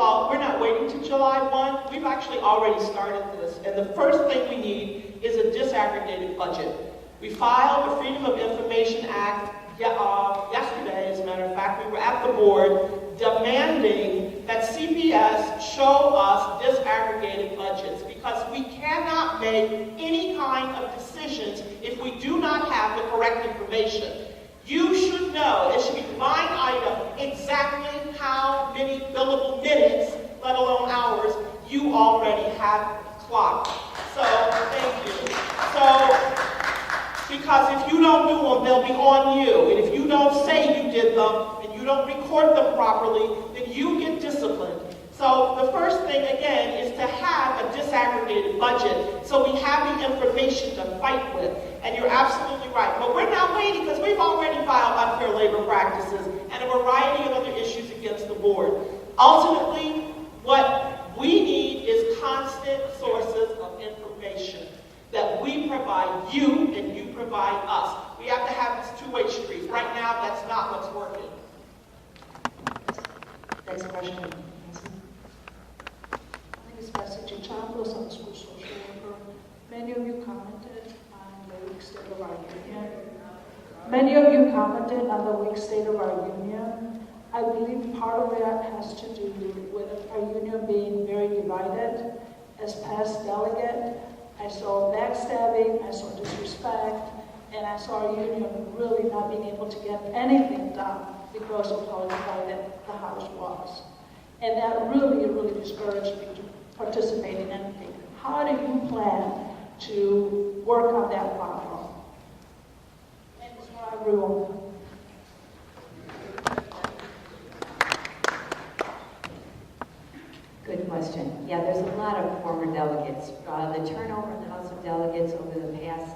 all, we're not waiting to July 1. We've actually already started this. And the first thing we need is a disaggregated budget. We filed the Freedom of Information Act yesterday, as a matter of fact. We were at the board demanding that CPS show us disaggregated budgets because we cannot make any kind of decisions if we do not have the correct information. You should know, it should be line item, exactly how many billable minutes, let alone hours, you already have clocked. So, thank you. Because if you don't do them, they'll be on you. And if you don't say you did them, and you don't record them properly, then you get disciplined. So the first thing, again, is to have a disaggregated budget so we have the information to fight with. And you're absolutely right. But we're not waiting because we've already filed unfair labor practices and a variety of other issues against the board. Ultimately, what we need is constant sources of information that we provide you and you provide us. We have to have this two-way street. Right now, that's not what's working. Next question. My name is Pastor Chaplos. I'm a school social worker. Many of you commented on the weak state of our union. I believe part of that has to do with our union being very divided. As past delegate, I saw backstabbing, I saw disrespect, and I saw our union really not being able to get anything done because of how divided the House was. And that really, really discouraged me to participate in anything. How do you plan to work on that problem? And it's what I rule. Good question. Yeah, there's a lot of former delegates. The turnover in the House of Delegates over the past,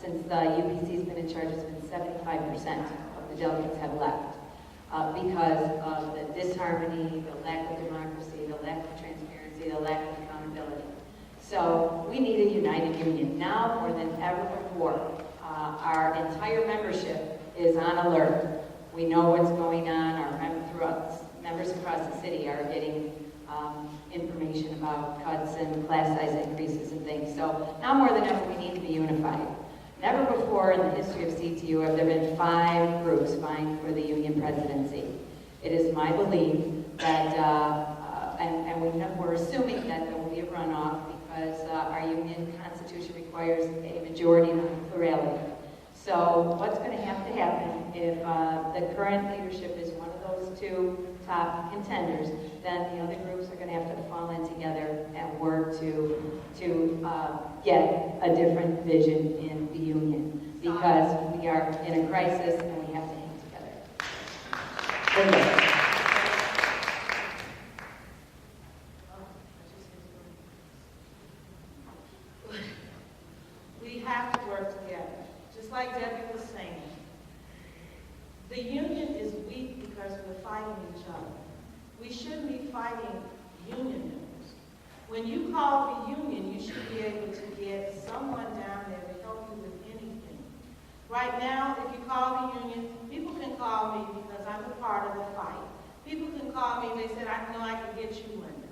since the UPC's been in charge, has been 75% of the delegates have left because of the disharmony, the lack of democracy, the lack of transparency, the lack of accountability. So we need a united union. Now more than ever before, our entire membership is on alert. We know what's going on. Our members across the city are getting information about cuts and class size increases and things. So now more than ever, we need to be unified. Never before in the history of CTU have there been 5 groups vying for the union presidency. It is my belief that, we're assuming that there will be a runoff because our union constitution requires a majority plurality. So what's going to happen if the current leadership is one of those 2 top contenders, then the other groups are going to have to fall in together and work to get a different vision in the union because we are in a crisis and we have to hang together. We have to work together. Just like Debbie was saying, the union is weak because we're fighting each other. We shouldn't be fighting union members. When you call the union, you should be able to get someone down there to help you with anything. Right now, if you call the union, people can call me because I'm a part of the fight. People can call me, they said, I know I can get you, Linda.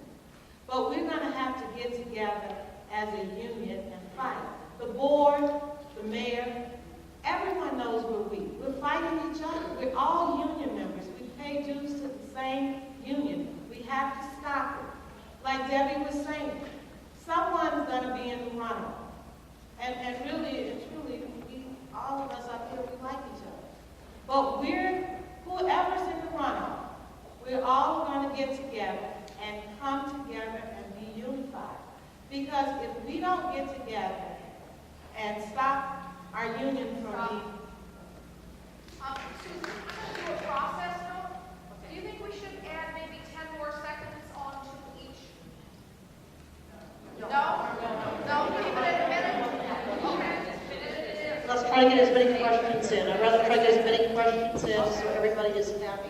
But we're going to have to get together as a union and fight. The board, the mayor, everyone knows we're weak. We're fighting each other. We're all union members. We pay dues to the same union. We have to stop it. Like Debbie was saying, someone's going to be in the runoff. And really, all of us up here, we like each other. But whoever's in the runoff, we're all going to get together and come together and be unified. Because if we don't get together and stop our union from being... Susan, to a process note, do you think we should add maybe 10 more seconds on to each? No? No? Keep it at a minute? Okay. Let's try to get as many questions in. I'd rather try to get as many questions in so everybody is happy.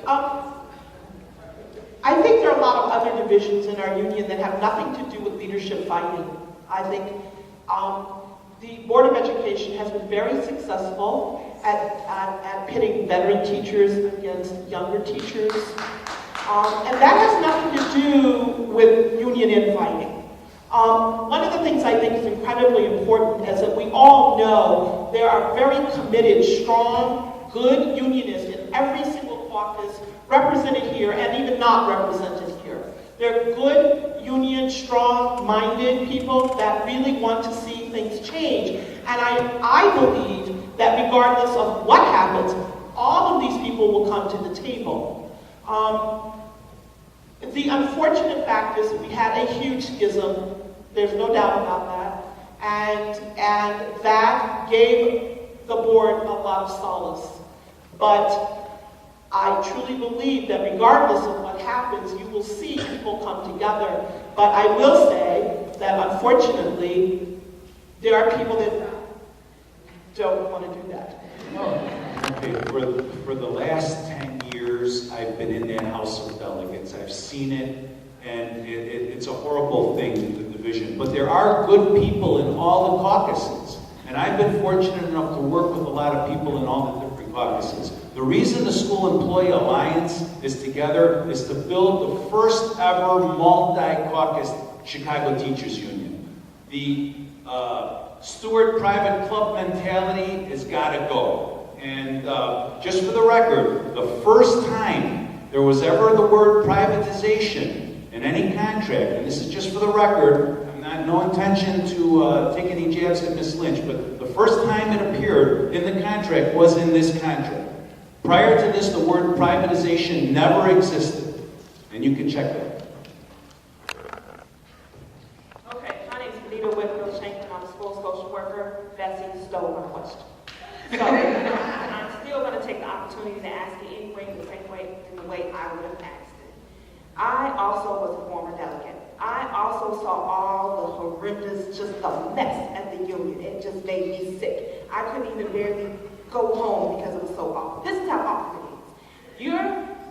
I think there are a lot of other divisions in our union that have nothing to do with leadership fighting. I think the Board of Education has been very successful at pitting veteran teachers against younger teachers. And that has nothing to do with union infighting. One of the things I think is incredibly important is that we all know there are very committed, strong, good unionists in every single caucus represented here and even not represented here. They're good, union, strong-minded people that really want to see things change. And I believe that regardless of what happens, all of these people will come to the table. The unfortunate fact is that we had a huge schism. There's no doubt about that. And that gave the board a lot of solace. But I truly believe that regardless of what happens, you will see people come together. But I will say that unfortunately, there are people that don't want to do that. Okay, for the last 10 years, I've been in that House of Delegates. I've seen it, and it's a horrible thing, the division. But there are good people in all the caucuses. And I've been fortunate enough to work with a lot of people in all the different caucuses. The reason the School Employee Alliance is together is to build the first ever multi-caucus Chicago Teachers Union. The Stewart private club mentality has got to go. And just for the record, the first time there was ever the word privatization in any contract, and this is just for the record, no intention to take any jabs at Ms. Lynch, but the first time it appeared in the contract was in this contract. Prior to this, the word privatization never existed, and you can check that. Okay, my name is Benita Whitfield Shanklin. I'm a school social worker. Betsy stole my question. So, I'm still going to take the opportunity to ask it anyway, in the way I would have asked it. I also was a former delegate. I also saw all the horrendous, just the mess at the union. It just made me sick. I couldn't even barely go home because it was so awful. This is how awful it is.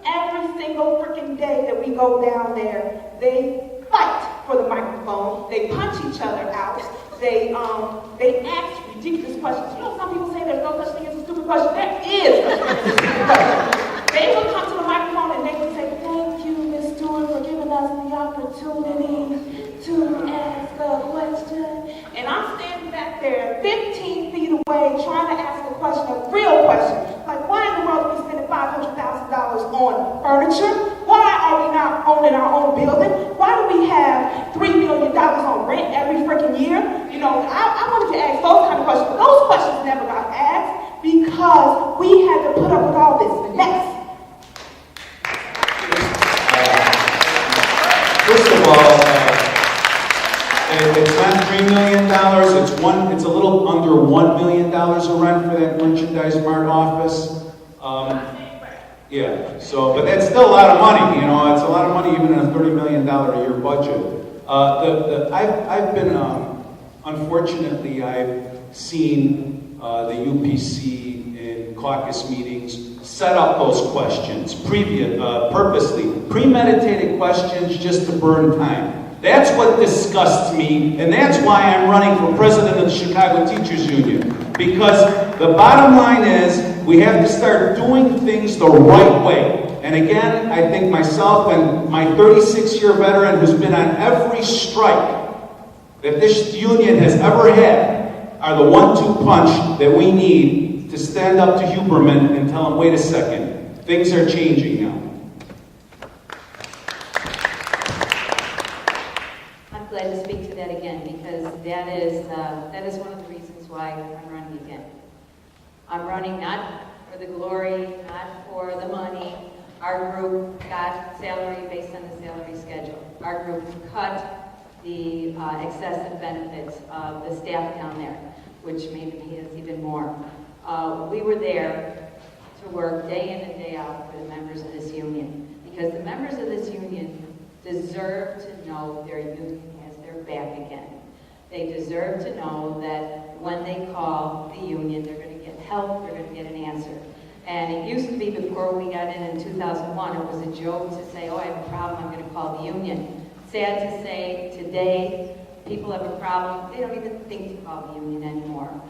Every single freaking day that we go down there, they fight for the microphone. They punch each other out. They ask ridiculous questions. You know, some people say there's no such thing as a stupid question. There is a stupid question. They would come to the microphone and they would say, "Thank you, Ms. Stewart, for giving us the opportunity to ask a question." And I'm standing back there 15 feet away trying to ask a question, a real question. Like, why in the world are we spending $500,000 on furniture? Why are we not owning our own building? Why do we have $3 million on rent every freaking year? You know, I wanted to ask those kind of questions, but those questions never got asked because we had to put up with all this mess. First of all, it's not $3 million. It's a little under $1 million of rent for that Merchandise Mart office. Yeah. So, but that's still a lot of money. You know, it's a lot of money even in a $30 million a year budget. I've been unfortunately I've seen the UPC in caucus meetings set up those questions purposely, premeditated questions just to burn time. That's what disgusts me, and that's why I'm running for president of the Chicago Teachers Union. Because the bottom line is, we have to start doing things the right way. And again, I think myself and my 36-year veteran who's been on every strike that this union has ever had are the 1-2 punch that we need to stand up to Huberman and tell him, wait a second, things are changing now. Glad to speak to that again because that is one of the reasons why I'm running again. I'm running not for the glory, not for the money. Our group got salary based on the salary schedule. Our group cut the excessive benefits of the staff down there, which maybe is even more. We were there to work day in and day out for the members of this union because the members of this union deserve to know their union has their back again. They deserve to know that when they call the union, they're going to get help, they're going to get an answer. And it used to be before we got in 2001, it was a joke to say, oh, I have a problem, I'm going to call the union. Sad to say, today, people have a problem, they don't even think to call the union anymore.